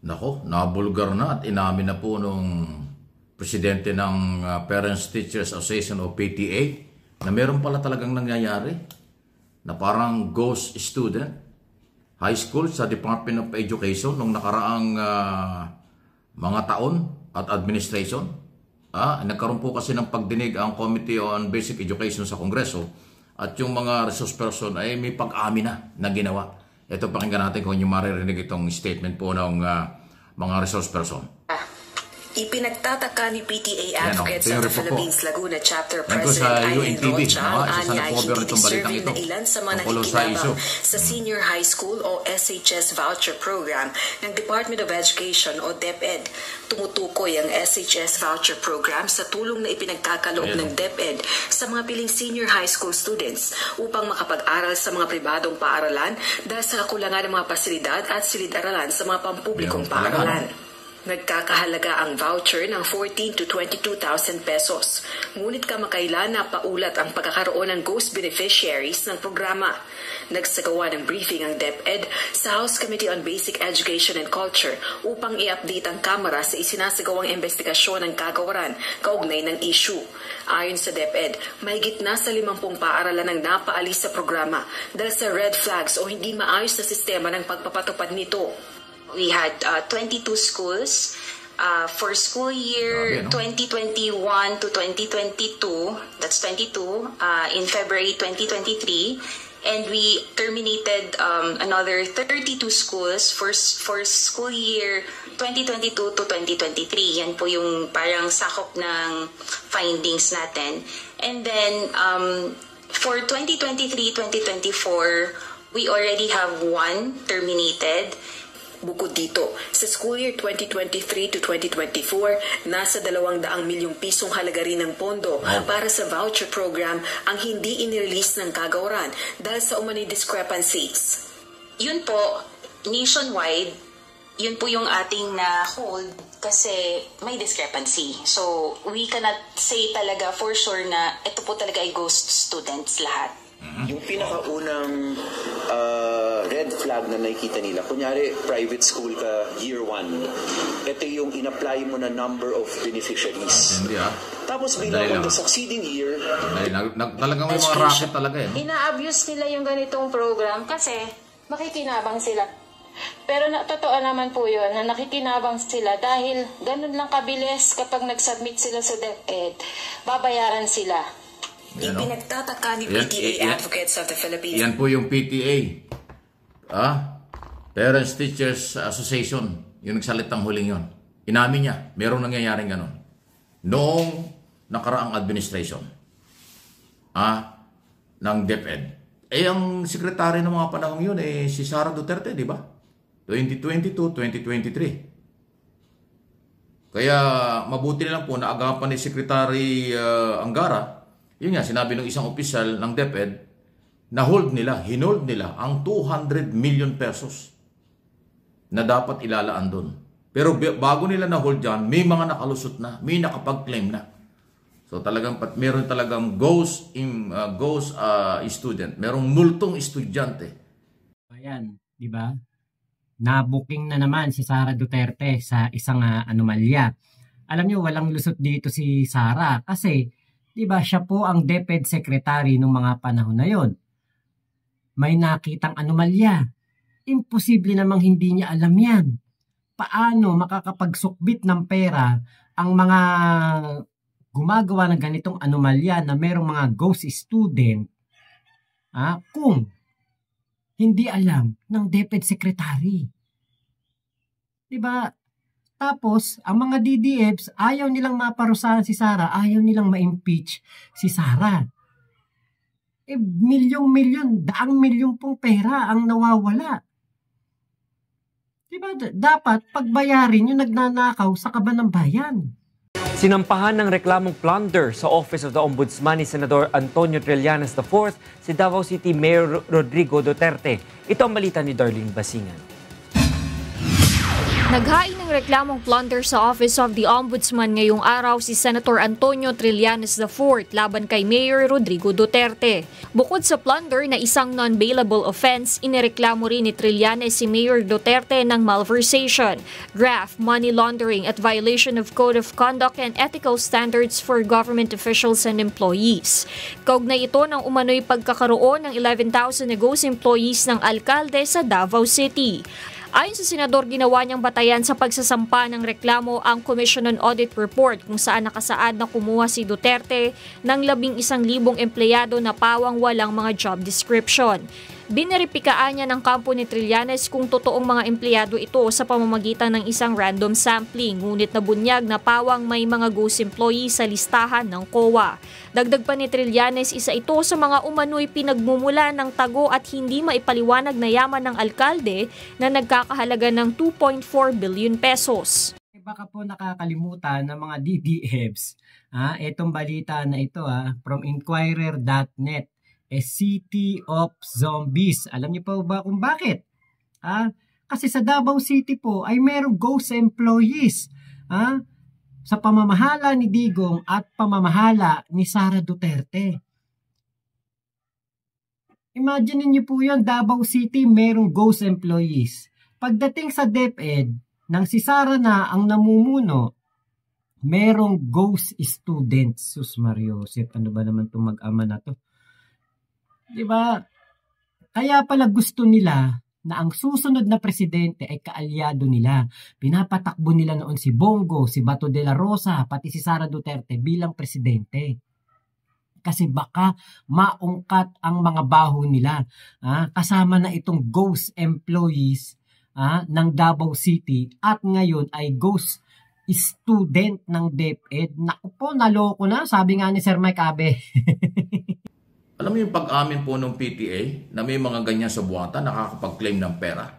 Nako, nabulgar na at inamin na po nung presidente ng Parents Teachers Association o PTA na meron pala talagang nangyayari na parang ghost student high school sa Department of Education nung nakaraang mga taon at administration. Nagkaroon po kasi ng pagdinig ang Committee on Basic Education sa Kongreso at yung mga resource person ay may pag-amin na ginawa. Ito, pakinggan natin kung yung maririnig itong statement po ng mga resource person. Ipinagtataka ni PTA Advocates of the Philippines Laguna Chapter President Irene Rocha ang anyay hindi deserving na ilan sa mga nakikinabang sa Senior High School o SHS Voucher Program ng Department of Education o DepEd. Tumutukoy ang SHS Voucher Program sa tulong na ipinagkakaloob ng DepEd sa mga piling senior high school students upang makapag-aral sa mga pribadong paaralan dahil sa kakulangan ng mga pasilidad at silid-aralan sa mga pampublikong paaralan. Nagkakahalaga ang voucher ng 14 to 22,000 pesos. Ngunit kamakailan na paulat ang pagkakaroon ng ghost beneficiaries ng programa. Nagsagawa ng briefing ang DepEd sa House Committee on Basic Education and Culture upang i-update ang Kamara sa isinasagawang investigasyon ng kagawaran kaugnay ng issue. Ayon sa DepEd, mahigit na sa 50 paaralan ang napaalis sa programa dahil sa red flags o hindi maayos na sistema ng pagpapatupad nito. We had 22 schools for school year 2021 to 2022, that's 22, in February 2023. And we terminated another 32 schools for school year 2022 to 2023. Yan po yung parang sakop ng findings natin. And then for 2023-2024, we already have one terminated. Bukod dito, sa school year 2023 to 2024, nasa 200 milyong pisong halaga rin ng pondo para sa voucher program ang hindi inirelease ng kagawaran dahil sa umano'y discrepancies. Yun po, nationwide, yun po yung ating na-hold kasi may discrepancy. So, we cannot say talaga for sure na ito po talaga ay ghost students lahat. Yung pinakaunang red flag na nakikita nila, kunyari private school ka year 1, ito yung in-apply mo na number of beneficiaries. Tapos bilang the succeeding year, talagang may mga racket talaga eh. Ina-abuse nila yung ganitong program kasi makikinabang sila. Pero totoo naman po yun na nakikinabang sila dahil ganun lang kabilis kapag nag-submit sila sa DepEd, babayaran sila. Ipinagtataka ni PTA Advocates of the Philippines. Yan po yung PTA. Parents Teachers Association. Yung nagsalitang huling yun. Inamin niya, merong nangyayaring ganun. Noong nakaraang administration ng DepEd. Ang sekretary ng mga panahon yun si Sara Duterte, di ba? 2022-2023. Kaya mabuti na lang po na agapan ni Secretary Angara. Yun nga, sinabi ng isang opisyal ng DepEd na hinold nila ang 200 million pesos na dapat ilalaan doon. Pero bago nila na-hold dyan, may mga nakalusot na, may nakapag-claim na. So talagang meron talagang ghost student, merong multong estudyante. Ayan, di ba? Nabuking na naman si Sara Duterte sa isang anomalya. Alam niyo, walang lusot dito si Sara kasi di ba siya po ang DepEd secretary nung mga panahon na yon. May nakitang anomalya. Imposible namang hindi niya alam yan. Paano makakapagsukbit ng pera ang mga gumagawa ng ganitong anomalya na merong mga ghost student kung hindi alam ng DepEd secretary? Di ba? Tapos, ang mga DDFs, ayaw nilang maparusahan si Sara, ayaw nilang ma-impeach si Sara. Milyong-milyon, daang milyon pong pera ang nawawala. Diba? Dapat pagbayarin yung nagnanakaw sa kaban ng bayan. Sinampahan ng reklamong plunder sa Office of the Ombudsman ni Senador Antonio Trillanes IV si Davao City Mayor Rodrigo Duterte. Ito ang balita ni Darlene Basingan. Naghain ng reklamong plunder sa Office of the Ombudsman ngayong araw si Senator Antonio Trillanes IV laban kay Mayor Rodrigo Duterte. Bukod sa plunder na isang non-bailable offense, inireklamo rin ni Trillanes si Mayor Duterte ng malversation, graft, money laundering at violation of Code of Conduct and Ethical Standards for Government Officials and Employees. Kaugnay ito ng umano'y pagkakaroon ng 11,000 negosyo employees ng alkalde sa Davao City. Ayon sa senador, ginawa niyang batayan sa pagsasampa ng reklamo ang Commission on Audit Report kung saan nakasaad na kumuha si Duterte ng 11,000 empleyado na pawang walang mga job description. Bineripikaan niya ng kampo ni Trillanes kung totoong mga empleyado ito sa pamamagitan ng isang random sampling, ngunit nabunyag na pawang may mga ghost employees sa listahan ng COA. Dagdag pa ni Trillanes, isa ito sa mga umano'y pinagmumula ng tago at hindi maipaliwanag na yaman ng alkalde na nagkakahalaga ng 2.4 billion pesos. Baka po nakakalimutan ng mga DDFs, itong balita na ito from Inquirer.net. City of Zombies. Alam niyo po ba kung bakit? Kasi sa Davao City po ay merong ghost employees. Sa pamamahala ni Digong at pamamahala ni Sara Duterte. Imagine niyo po yun, Davao City merong ghost employees. Pagdating sa DepEd, nang si Sara na ang namumuno, merong ghost students. Sus Mario Joseph, ano ba naman itong mag-ama na to? Diba? Kaya pala gusto nila na ang susunod na presidente ay kaalyado nila. Pinapatakbo nila noon si Bongo, si Bato de la Rosa, pati si Sara Duterte bilang presidente. Kasi baka maungkat ang mga baho nila. Kasama na itong ghost employees ng Davao City at ngayon ay ghost student ng DepEd. Naku po, naloko na. Sabi nga ni Sir Mike Abe. Alam mo yung pag-amin po ng PTA na may mga ganyan sa buwata nakakapag-claim ng pera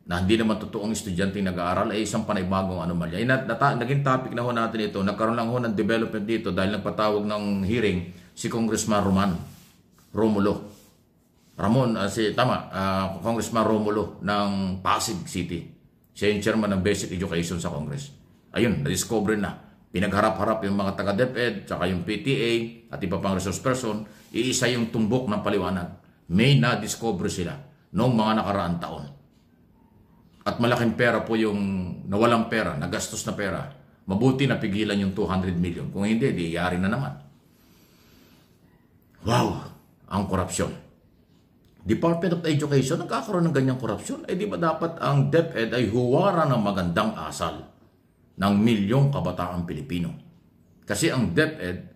na hindi naman totoong estudyante nag-aaral ay isang panaybagong anomalya. Naging topic na ho natin ito. Nagkaroon lang ho ng development dito dahil nagpatawag ng hearing si Congressman Congressman Romulo ng Pasig City. Siya yung chairman ng Basic Education sa Congress. Ayun, na-discover na. Pinagharap-harap yung mga taga-DepEd, tsaka yung PTA at iba pang resource person, iisa yung tumbok ng paliwanag. May na-discover sila noong mga nakaraang taon. At malaking pera po yung nawalang pera, nagastos na pera. Mabuti na pigilan yung 200 million. Kung hindi, di yari na naman. Wow! Ang korupsyon. Department of Education, nagkakaroon ng ganyang korupsyon. Di ba dapat ang DepEd ay huwara ng magandang asal ng milyong kabataang Pilipino. Kasi ang DepEd,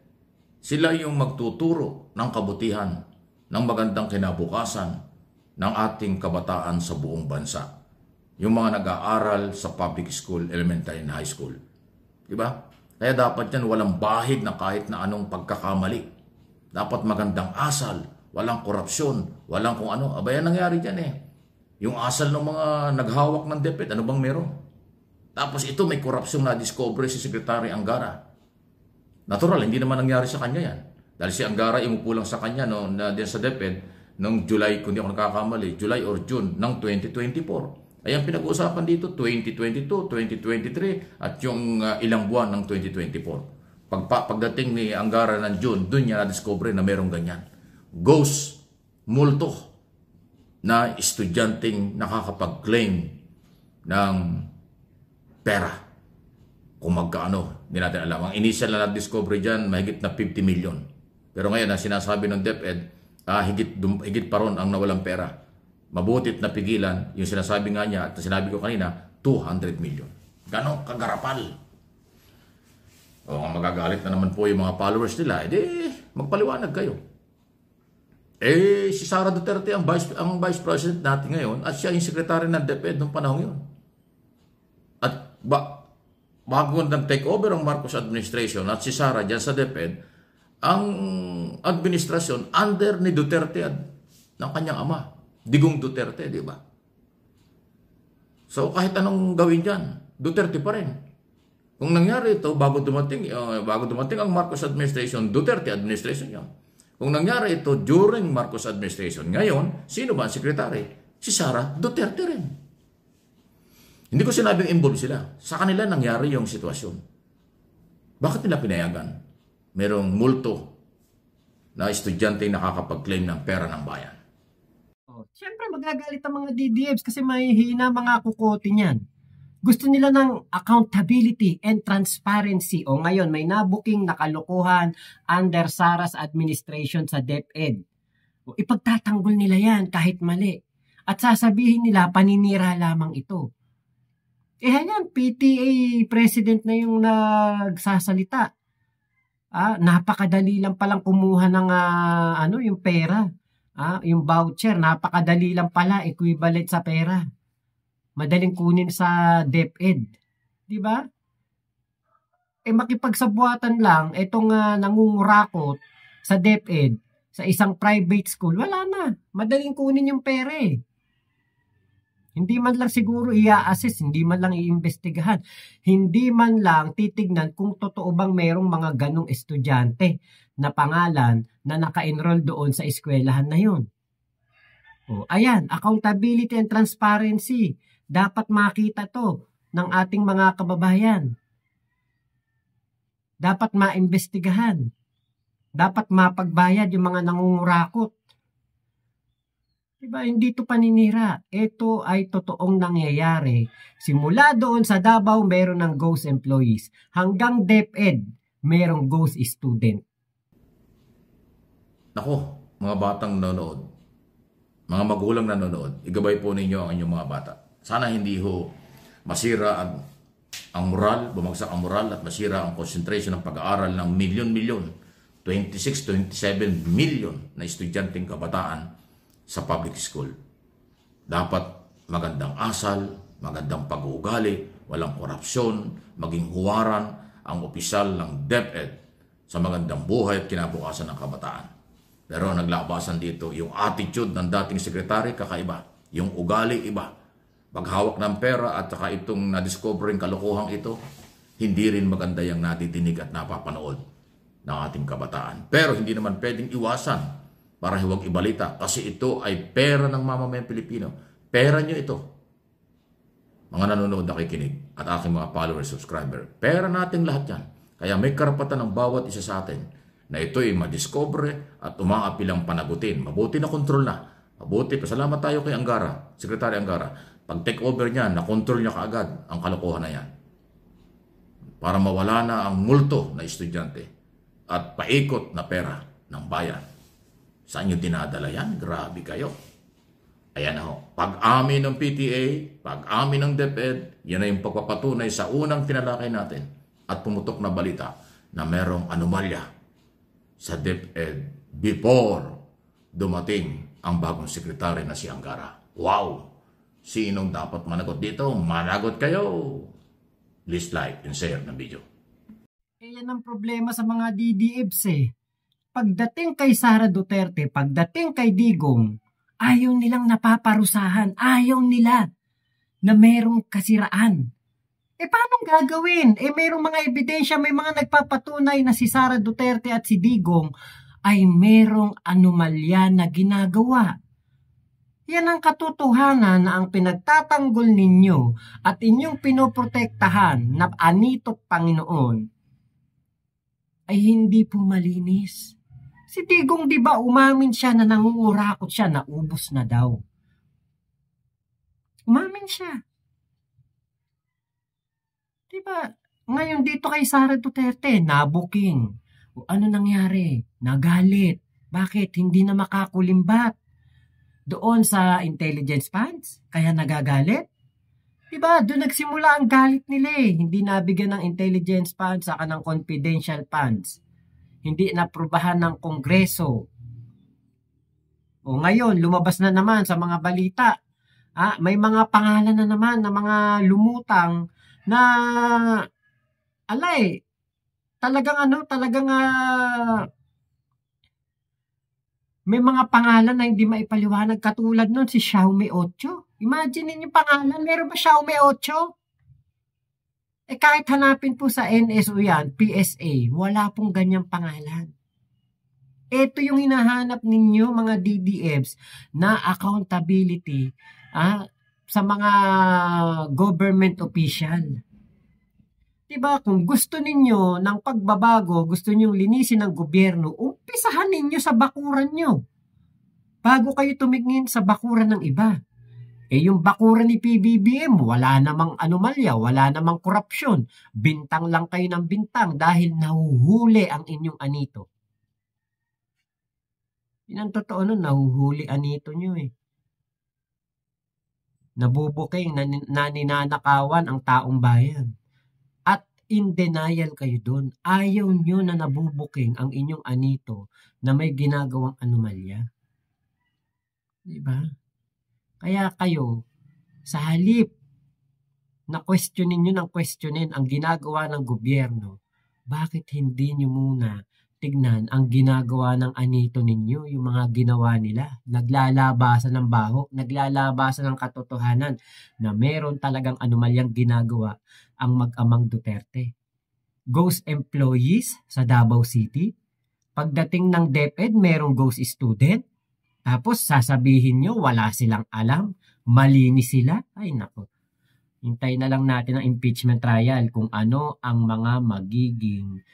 sila yung magtuturo ng kabutihan, ng magandang kinabukasan ng ating kabataan sa buong bansa. Yung mga nag-aaral sa public school, elementary and high school. Diba? Kaya dapat yan walang bahid na kahit na anong pagkakamali. Dapat magandang asal, walang korupsyon, walang kung ano. Yan nangyari dyan Yung asal ng mga naghawak ng DepEd, ano bang meron? Tapos ito may korupsyon na discover si Secretary Angara. Natural, hindi naman nangyari sa kanya yan. Dahil si Angara imupo lang sa kanya din sa DepEd noong July, kung di ako nakakamali, July or June ng 2024. Ayan pinag-uusapan dito, 2022, 2023 at yung ilang buwan ng 2024. Pagdating ni Angara ng June, doon niya na-discover na merong ganyan. Ghost, multo na estudyanteng nakakapag-claim ng pera. Kung magkaano, hindi natin alam. Ang initial na na-discover dyan, mahigit na 50 million. Pero ngayon, ang sinasabi ng DepEd, higit pa ron ang nawalang pera. Mabutit na pigilan, yung sinasabi nga niya, at sinabi ko kanina, 200 million. Ganon kagarapal. Magagalit na naman po yung mga followers nila, magpaliwanag kayo. Si Sara Duterte ang vice president natin ngayon, at siya yung secretary ng DepEd noong panahon yun. At bago nag-take over ang Marcos administration at si Sara dyan sa DepEd, ang administrasyon under ni Duterte at ng kanyang ama, Digong Duterte, di ba? So kahit anong gawin dyan, Duterte pa rin. Kung nangyari ito, bago dumating ang Marcos administration, Duterte administration yan. Kung nangyari ito during Marcos administration, ngayon, sino ba ang secretary? Si Sara Duterte rin. Hindi ko sinabing involved sila. Sa kanila nangyari yung sitwasyon. Bakit nila pinayagan? Merong multo na estudyante nakakapag-claim ng pera ng bayan. Siyempre magagalit ang mga DDFs kasi mahihina mga kukote niyan. Gusto nila ng accountability and transparency. O ngayon may nabuking na kalokohan under Sara's administration sa DepEd. O ipagtatanggol nila yan kahit mali. At sasabihin nila paninira lamang ito. Yan, PTA president na yung nagsasalita. Napakadali lang palang kumuha ng yung pera. Yung voucher, napakadali lang pala, equivalent sa pera. Madaling kunin sa DepEd. Di ba? Makipagsabuatan lang, itong nangungurakot sa DepEd, sa isang private school, wala na. Madaling kunin yung pera eh. Hindi man lang siguro i-assess, hindi man lang iimbestigahan, hindi man lang titignan kung totoo bang merong mga ganong estudyante na pangalan na naka-enroll doon sa eskwelahan na yun. Ayan, accountability and transparency. Dapat makita to ng ating mga kababayan. Dapat maimbestigahan. Dapat mapagbayad yung mga nangungurakot. Diba, hindi to paninira. Ito ay totoong nangyayari. Simula doon sa Davao, meron ng ghost employees. Hanggang DepEd, merong ghost student. Nako, mga batang nanonood, mga magulang nanonood, igabay po ninyo ang inyong mga bata. Sana hindi ho masira ang moral, bumagsak ang moral at masira ang concentration ng pag-aaral ng milyon-milyon, 26, 27 million na estudyanteng kabataan sa public school. Dapat magandang asal, magandang pag-uugali, walang korupsyon, maging huwaran ang opisyal ng DepEd sa magandang buhay at kinabukasan ng kabataan. Pero naglabasan dito, yung attitude ng dating sekretary kakaiba, yung ugali iba. Paghawak ng pera at saka itong na-discovering kalokohang ito, hindi rin maganda yung natidinig at napapanood ng ating kabataan. Pero hindi naman pwedeng iwasan para huwag ibalita kasi ito ay pera ng mamamayang Pilipino. Pera nyo ito. Mga nanonood na kikinig at aking mga followers, subscriber, pera natin lahat yan. Kaya may karapatan ng bawat isa sa atin na ito ay madiscover at umaapilang panagutin. Mabuti na kontrol na. Mabuti, pasalamat tayo kay Angara, Secretary Angara. Pag take over niya, na-control niya kaagad ang kalokohan na yan. Para mawala na ang multo na estudyante at paikot na pera ng bayan. Saan nyo dinadala yan? Grabe kayo. Ayan ho. Pag-amin ng PTA, pag-amin ng DepEd, yan na yung pagpapatunay sa unang tinalakay natin at pumutok na balita na merong anomalya sa DepEd before dumating ang bagong sekretary na si Angara. Wow! Sinong dapat managot dito? Managot kayo! Please like and share ng video. Yan ang problema sa mga DDFs eh. Pagdating kay Sara Duterte, pagdating kay Digong, ayaw nilang napaparusahan. Ayaw nila na merong kasiraan. Paano gagawin? Merong mga ebidensya, may mga nagpapatunay na si Sara Duterte at si Digong ay merong anomalya na ginagawa. Yan ang katotohanan na ang pinagtatanggol ninyo at inyong pinoprotektahan na anito't Panginoon ay hindi po malinis. Si Digong di ba umamin siya na nangungurakot siya na ubos na daw. Umamin siya. Diba? Ngayon dito kay Sara Duterte, nabuking. O ano nangyari? Nagalit. Bakit? Hindi na makakulimbat. Doon sa intelligence funds? Kaya nagagalit? Diba? Doon nagsimula ang galit nila eh. Hindi nabigyan ng intelligence funds saka ng confidential funds. Hindi naprubahan ng Kongreso. O ngayon, lumabas na naman sa mga balita. May mga pangalan na naman na mga lumutang na alay, talagang may mga pangalan na hindi maipaliwanag katulad nun si Xiaomi 8. Imagine niyo pangalan, meron ba Xiaomi 8? Kahit hanapin po sa NSO yan, PSA, wala pong ganyang pangalan. Ito yung hinahanap ninyo mga DDFs na accountability, sa mga government official. Diba, kung gusto ninyo ng pagbabago, gusto ninyong linisin ng gobyerno, umpisahan ninyo sa bakuran nyo. Bago kayo tumingin sa bakuran ng iba. Yung bakuran ni PBBM, wala namang anomalya, wala namang korupsyon. Bintang lang kayo ng bintang dahil nahuhuli ang inyong anito. Yun ang totoo nun, nahuhuli anito nyo eh. Nabubuking, naninanakawan ang taong bayan. At in denial kayo doon. Ayaw nyo na nabubuking ang inyong anito na may ginagawang anomalya. Diba? Kaya kayo, sa halip na questionin nyo ng questionin ang ginagawa ng gobyerno, bakit hindi nyo muna tignan ang ginagawa ng anito ninyo, yung mga ginawa nila? Naglalabasan ng baho, naglalabasan ng katotohanan na meron talagang anomalyang ginagawa ang mag-amang Duterte. Ghost employees sa Davao City, pagdating ng DepEd, merong ghost student, tapos sasabihin nyo, wala silang alam, malinis sila. Ay nako, hintay na lang natin ang impeachment trial kung ano ang mga magiging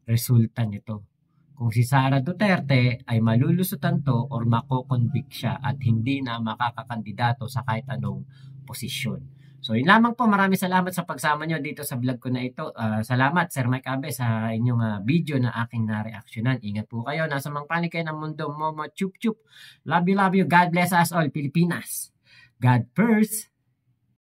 resulta nito. Kung si Sara Duterte ay malulusutan to or makokonvict siya at hindi na makakakandidato sa kahit anong posisyon. So yun lamang po, maraming salamat sa pagsama nyo dito sa vlog ko na ito. Salamat Sir Mike Abe sa inyong video na aking na-reactionan. Ingat po kayo, nasa mang panig kayo ng mundo. Momo chup chup. Love you, love you. God bless us all, Pilipinas. God first.